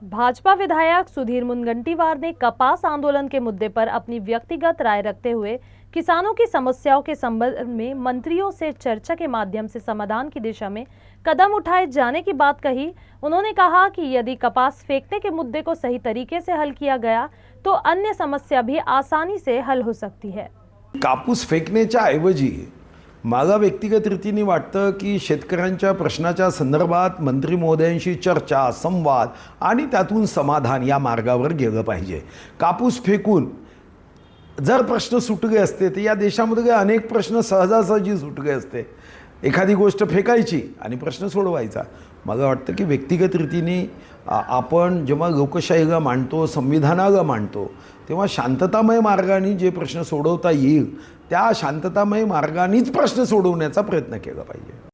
भाजपा विधायक सुधीर मुनगंटीवार ने कपास आंदोलन के मुद्दे पर अपनी व्यक्तिगत राय रखते हुए किसानों की समस्याओं के संबंध में मंत्रियों से चर्चा के माध्यम से समाधान की दिशा में कदम उठाए जाने की बात कही। उन्होंने कहा कि यदि कपास फेंकने के मुद्दे को सही तरीके से हल किया गया तो अन्य समस्या भी आसानी से हल हो सकती है। कापूस फेकण्याच्या ऐवजी मला व्यक्तिगत रीतीने वाटतं की शेतकऱ्यांच्या प्रश्नाच्या संदर्भात मंत्री महोदयांशी चर्चा, संवाद आणि त्यातून समाधान या मार्गावर गेलं पाहिजे। कापूस फेकून जर प्रश्न सुटले असते तर या देशामध्ये अनेक प्रश्न सहजासहजी सुटले असते। एखादी गोष्ट फेकायची आणि प्रश्न सोडवायचा। मला वाटतं की व्यक्तिगत रीतीने आपण जेव्हा लोकशाहीला मानतो, संविधानाला मानतो, तेव्हा शांततामय मार्गाने जे प्रश्न सोडवता येईल त्या शांततामय मार्गानेच प्रश्न सोडवण्याचा प्रयत्न केला पाहिजे।